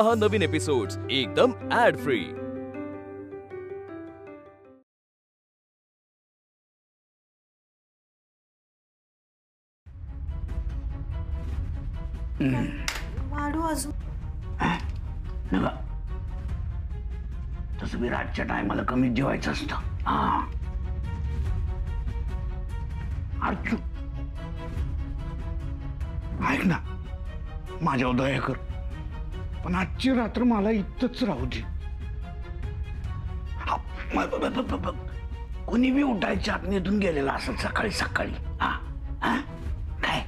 पहा नवीन एपिसोड्स एकदम add free. वाढू अजून नका तसं मी रातच्या टायमाला कमी जेवायचं असतं. हा अर्जू ऐक ना, माझ्यावर दया कर, पण आजची रात्र मला इथंच राहू दे. कोणी बी उठायच्या आत निधून गेलेला असं सकाळी सकाळी. हा हा काय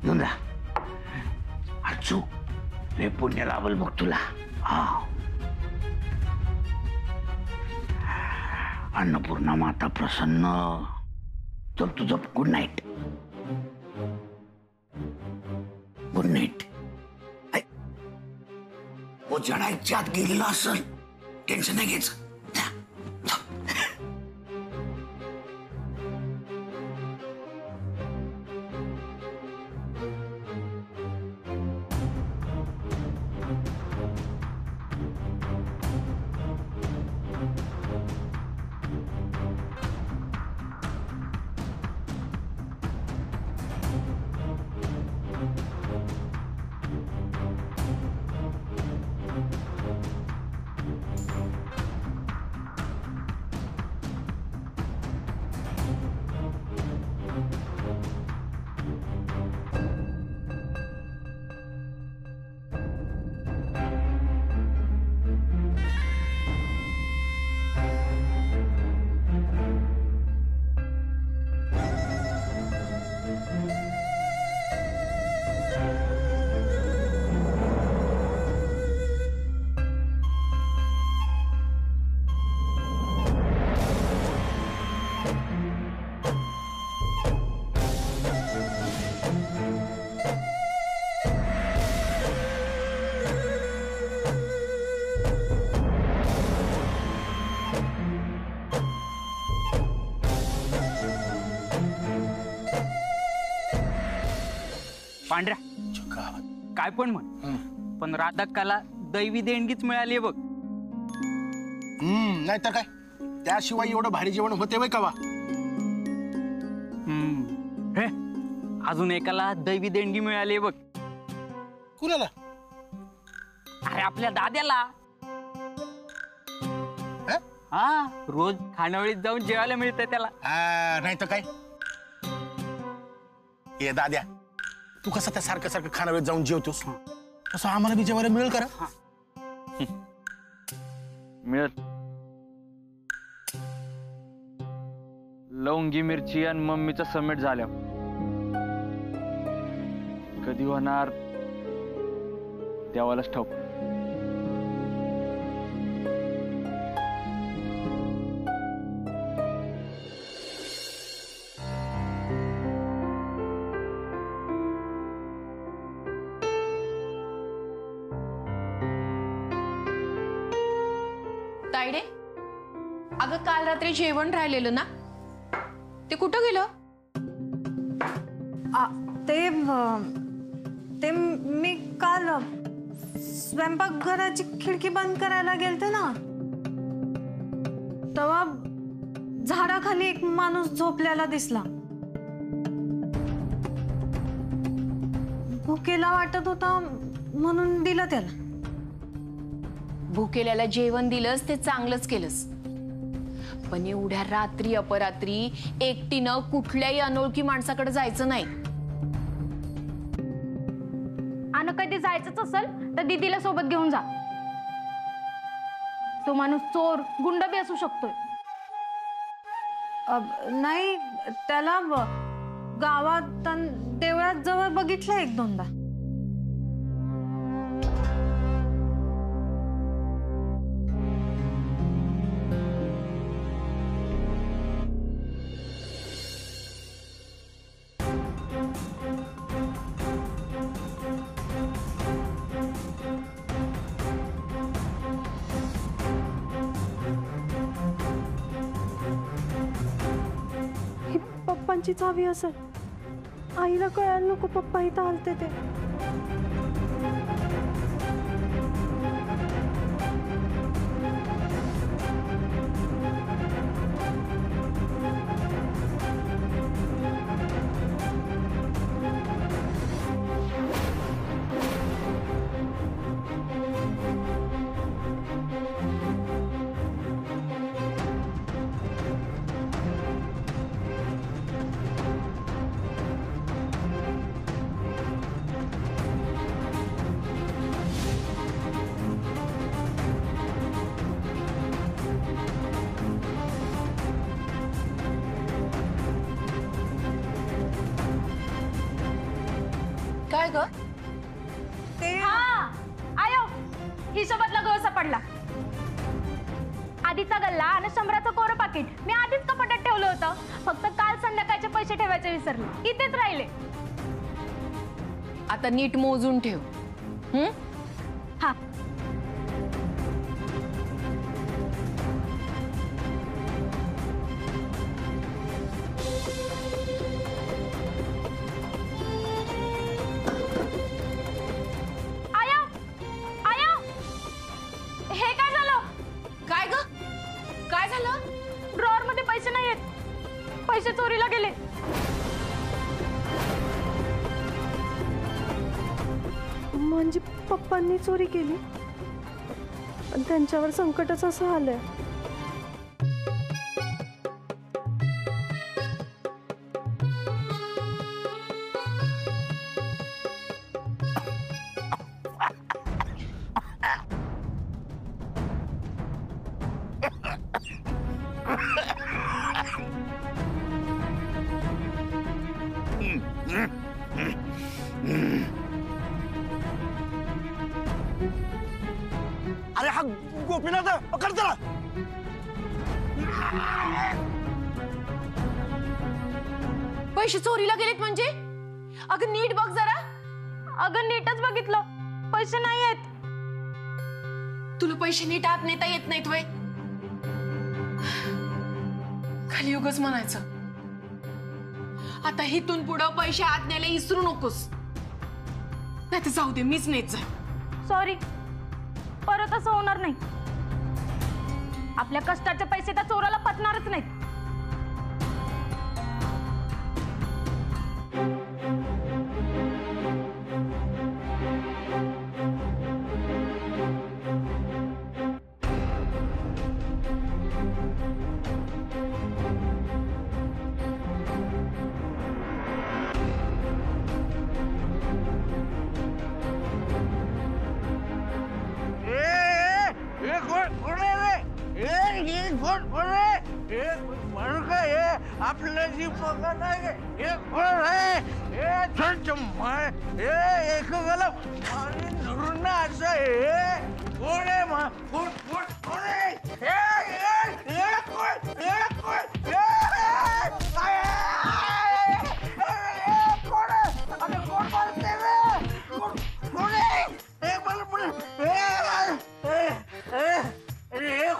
घेऊन जा अर्जू, लय पुण्य लाभल बघ तुला. हा अन्नपूर्णा माता प्रसन्न. चल तुझं गुड नाईट. Good night. हो जणायच्या आत गेलेला असेल, टेन्शन नाही घ्यायचं. पांढऱ्या काय पण म्हण, पण राधक्काला दैवी देणगीच मिळाली बघ. नाही तर काय, त्याशिवाय एवढं भारी जेवण होते वय कवा. हे अजून एकाला दैवी देणगी मिळाली बघ. कुणाला? अरे आपल्या दाद्याला. हा रोज खानावळीत जाऊन जेवायला मिळतं त्याला. नाही तर काय. ये दाद्या, तू कसं त्या सारखं सारखं खानावळीत जाऊन जेवतोस, तसं आम्हाला बी जेवायला मिळेल का? मिळत. लवंगी मिरची आणि मम्मीचा समेट झाल्या. कधी होणार देवालाच ठाऊक. तायडे, अगं काल रात्री जेवण राहिलेलं ना, ते कुठं गेलं? ते मी काल स्वयंपाकघराची खिडकी बंद करायला गेलते ना, तेव्हा झाडाखाली एक माणूस झोपलेला दिसला. भुकेला वाटत होता म्हणून दिलं त्याला. भुकेल्याला जेवण दिलंस ते चांगलंच केलंस, पण एवढ्या रात्री अपरात्री एकटीनं कुठल्याही अनोळखी माणसाकडे जायचं नाही. आणि कधी जायचंच असेल तर दीदीला सोबत घेऊन जा. तो माणूस चोर गुंड बी असू शकतोय. नाही, त्याला गावात देवळात जवळ बघितलं एक दोनदा. पप्पांचीच हवी असेल. आईला कळायला नको पप्पा इथं आलते ते. काय ग? आयो हिशोबातला गळ सापडला. आधीचा गल्ला आणि 100चं कोरं पाकिट मी आधीच कपाटात ठेवलं होतं. फक्त काल संध्याकाळचे पैसे ठेवायचे विसरले. इथेच राहिले. आता नीट मोजून ठेव. हा पैसे नाही आहेत. पैसे चोरीला गेले. म्हणजे पप्पांनी चोरी केली आणि त्यांच्यावर संकटच असं आलंय. अरे हा गोपीनाथ पकड चला. पैसे चोरीला गेलेत म्हणजे? अगं नीट बघ जरा. अगं नीटच बघितलं. पैसे नाही आहेत. तुला पैसे नीट आत नेता येत नाहीत वय? खाली उगाच म्हणायचं. आता हिथून पुढं पैसे आत न्यायला विसरू नकोस. नाही तर जाऊ दे, मीच नेत जाईल. सॉरी, परत असं होणार नाही. आपल्या कष्टाचे पैसे त्या चोराला पटणारच नाहीत. आपल्या जी पकड आहे हे कोण आहे? एक गला पाणी धरून असं हे कोण आहे? कोण आहे?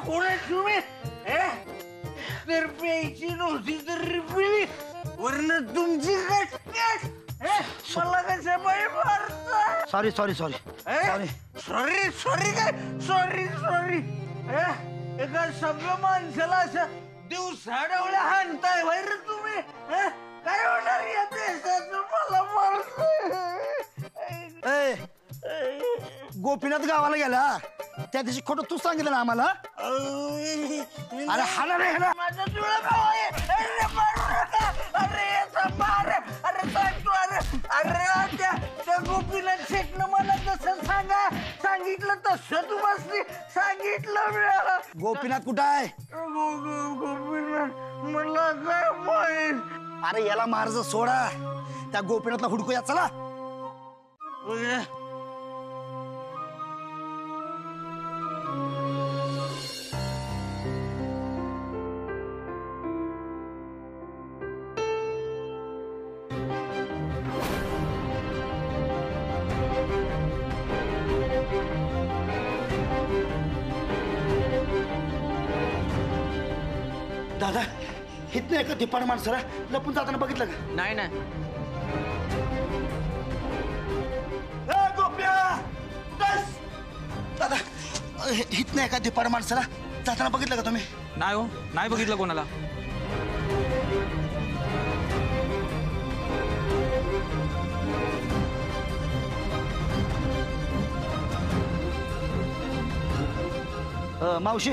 कोण आहे तुम्ही? तर प्यायची नव्हती तर पिली वरन तुमची कटकट. मला कसं बाई मारता? Sorry sorry sorry sorry sorry sorry काय सॉरी सॉरी? एका सगळ्या माणसाला असं दिवसा डवल्या हाणताय बाहेर तुम्ही. काय होणार या देशाचं? मला मारतोय. गोपीनाथ गावाला गेला त्या दिवशी खोटं तू सांगितलं ना आम्हाला. अरे हाना रे हाना. माझा तुला भाऊ आहे. अरे मारू नका. अरे याचा मार. अरे सांगतो. अरे त्या गोपीनाथ शेटनं मला तसं सांगितलं तसं तू बसली सांगितलं. गोपीनाथ कुठं आहे? गोपीनाथ मला काय माहित. अरे याला मार्ज सोडा. त्या गोपीनाथला हुडकूया चला. दादा हित नाही का धिप्पाड माणसाला लपून जाताना बघितलं का? नाही नाही. गोप्या दादा हित नाही का धिप्पाड माणसाला जाताना बघितलं का तुम्ही? नाही हो, नाही बघितलं कोणाला. मावशी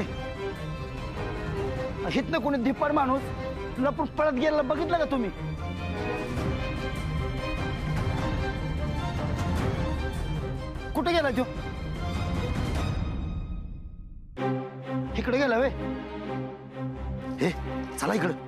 हितनं कोणी धिप्पाड माणूस लपून पळत गेला बघितलं का तुम्ही? कुठे गेला तो? इकडे गेला वे. हे चला इकडं.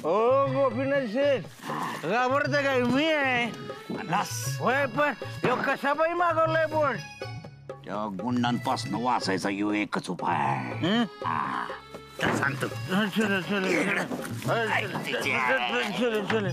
ओ गोपीनाथ शेठ घाबरत काय? मी आहे. होय पण ह्यो कसा बाई मागवलाय बोर्ड? त्या गुंडांपासून वाचायचा यो एकच उपाय आहे. काय सांगतो? चल चल चल चल.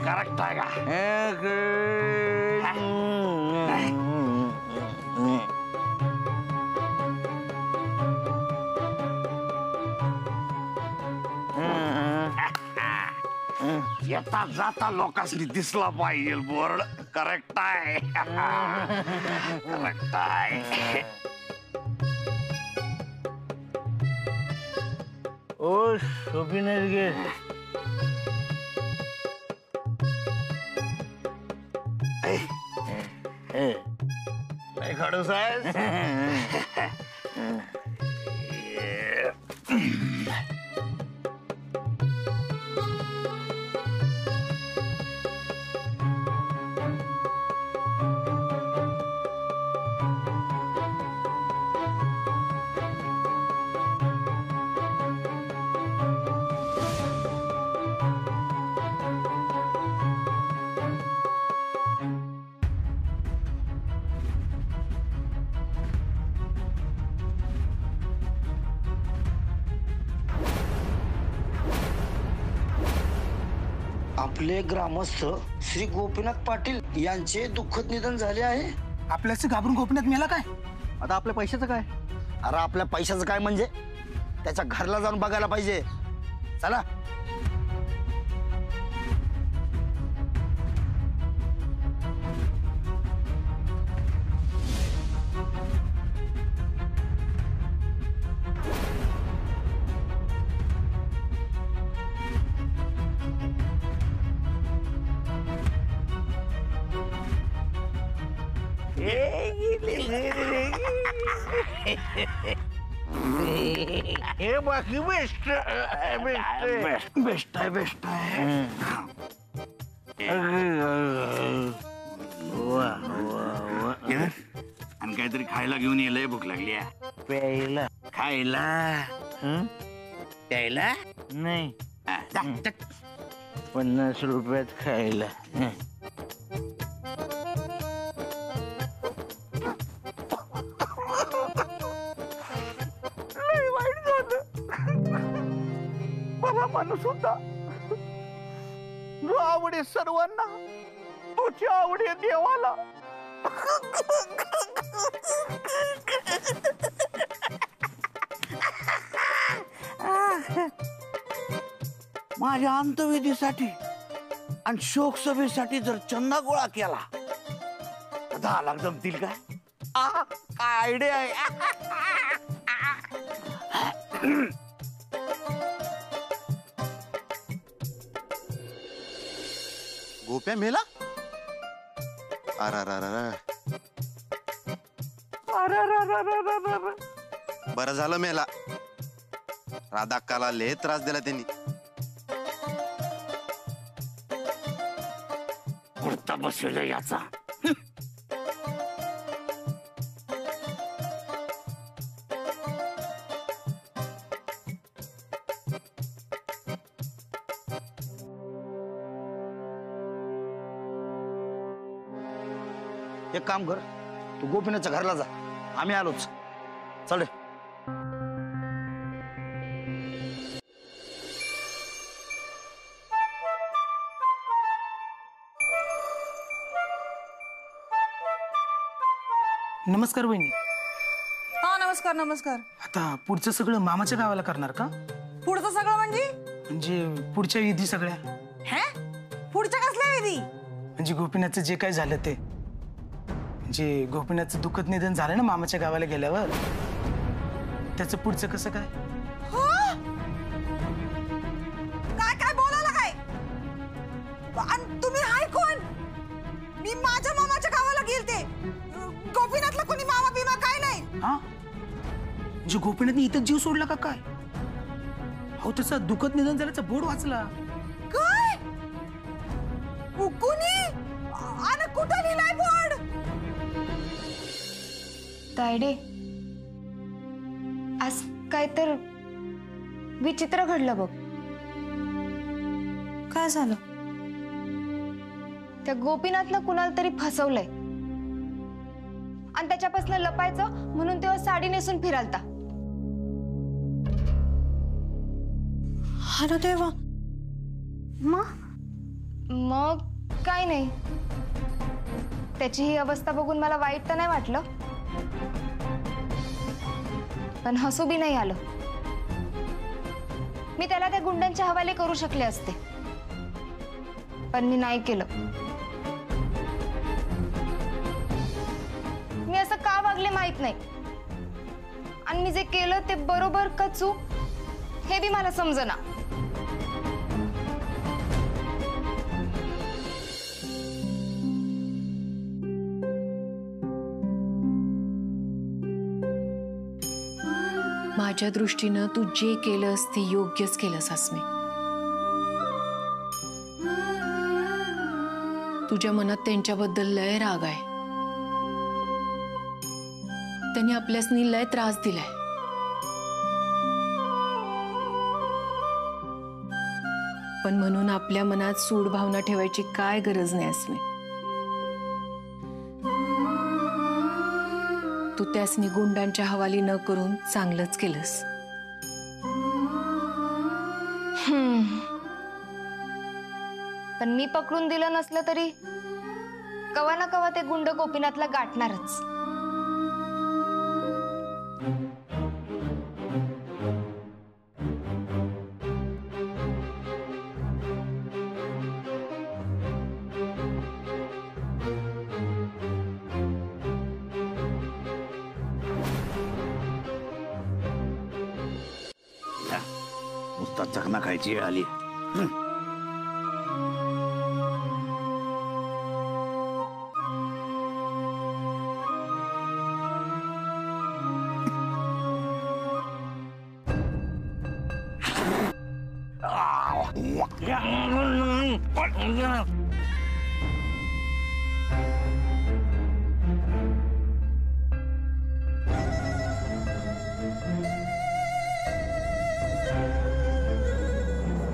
करेक्ट आहे का? येता जाता लोकांनी दिसला पाहिजे बोर्ड. करेक्ट आहे. करेक्ट आहे. ओ गोपीनाथ गे खडूस आहे. आपले ग्रामस्थ श्री गोपीनाथ पाटील यांचे दुःखद निधन झाले आहे. आपल्याच घाबरून गोपीनाथ मेला काय? आता आपल्या पैशाचं काय? अरे आपल्या पैशाचं काय म्हणजे त्याच्या घरला जाऊन बघायला पाहिजे. चला. हे बाकी बेस्ट बेस्ट बेस्ट आहे. बेस्ट आहे. आणि काहीतरी खायला घेऊन येलंय. भूक लागली आहे. प्यायला खायला प्यायला नाही. 50 रुपयात खायला. माणूस होता जो आवडे सर्वांना, तोची आवडे देवाला. माझ्या अंतविधीसाठी आणि शोक सभेसाठी जर चंदा गोळा केला तर 10 लाख जमतील काय? काय आयडिया आहे. गोप्या मेला? बरं झालं मेला. राधाक्काला लय त्रास दिला त्यांनी. कुर्ता बसवला याचा. एक काम कर, तू गोपीनाथच्या घरला जा, आम्ही आलोच. चल रे. नमस्कार वहिनी. हा नमस्कार नमस्कार. आता पुढचं सगळं मामाच्या गावाला करणार का? पुढचं सगळं म्हणजे पुढच्या विधी सगळ्या. हे पुढच्या कसल्या विधी? म्हणजे गोपीनाथचं जे काय झालं ते, म्हणजे गोपीनाथचं दुःखद निधन झालं ना मामाच्या गावाला गेल्यावर, त्याचं पुढचं कसं काय? काय काय बोलायला काय? आणि तुम्ही हाय कोण? मी माझ्या मामाच्या गावाला गेलते. गोपीनाथला कोणी मामा बिमा काय नाही. हा म्हणजे गोपीनाथने इथं जीव सोडला का काय? हो त्याचा दुःखद निधन झाल्याचा बोर्ड वाचला. काय? कोणी आणि कुठं लिहिलाय बोर्ड? तायडे, आज काय तर विचित्र घडलं बघ. काय झालं? त्या गोपीनाथला कुणाला तरी फसवलंय आणि त्याच्यापासून लपायचं म्हणून तेव्हा साडी नेसून फिरालता. अरे देवा. मग काय नाही, त्याची ही अवस्था बघून मला वाईट तर नाही वाटलं, पण हसू बी नाही आलं. मी त्याला त्या गुंडांच्या हवाले करू शकले असते, पण मी नाही केलं. मी असं का वागले माहित नाही, आणि मी जे केलं ते बरोबर का चूक हे बी मला समजना. माझ्या दृष्टीनं तू जे केलंस ते योग्यच केलंस अस्मी. तुझ्या मनात त्यांच्याबद्दल लय राग आहे. त्यांनी आपल्यासनी लय त्रास दिलाय. पण म्हणून आपल्या मनात सूड भावना ठेवायची काय गरज नाही अस्मी. तू त्यासनी गुंडांच्या हवाली न करून चांगलंच केलंस. पण मी पकडून दिलं नसलं तरी कवा ना कवा ते गुंड गोपीनाथला गाठणारच. नुसता चकना खायची वेळ आली.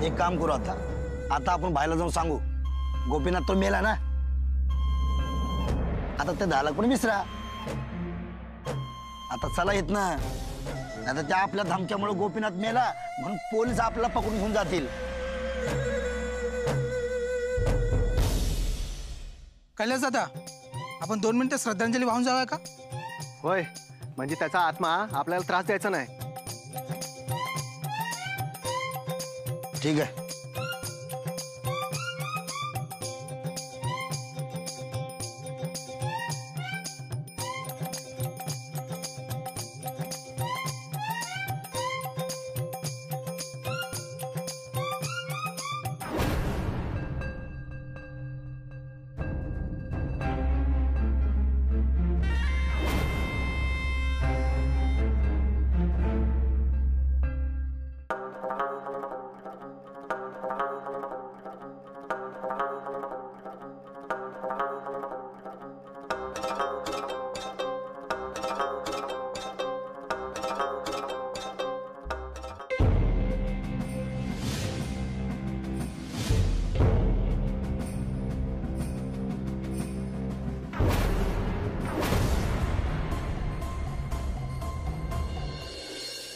एक काम करू, आता आपण बाहेर जाऊन सांगू गोपीनाथ तो मेला ना. आता ते झालं पण विसरा. आता चला येत ना, आता त्या आपल्या धमक्यामुळे गोपीनाथ मेला म्हणून पोलीस आपल्याला पकडून घेऊन जातील. कैलास दादा, आपण 2 मिनिटं श्रद्धांजली वाहून जाऊया का? होय, म्हणजे त्याचा आत्मा आपल्याला त्रास द्यायचा नाही. ठीक आहे.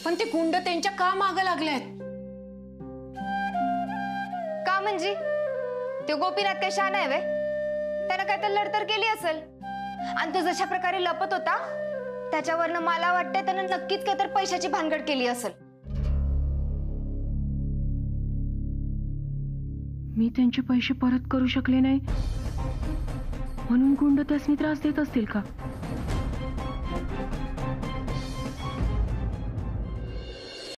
पण ते गुंड त्यांच्या का मागं लागलेत? का म्हणजे ते गोपीनाथ काय शान आहे वे? त्यानं काय तर लढतर केली असेल. आणि तो जशा प्रकारे लपत होता त्याच्यावरनं मला वाटतंय त्यानं नक्कीच काय तर पैशाची भानगड केली असेल. मी त्यांचे पैसे परत करू शकले नाही म्हणून गुंड त्यासनी त्रास देत असतील का?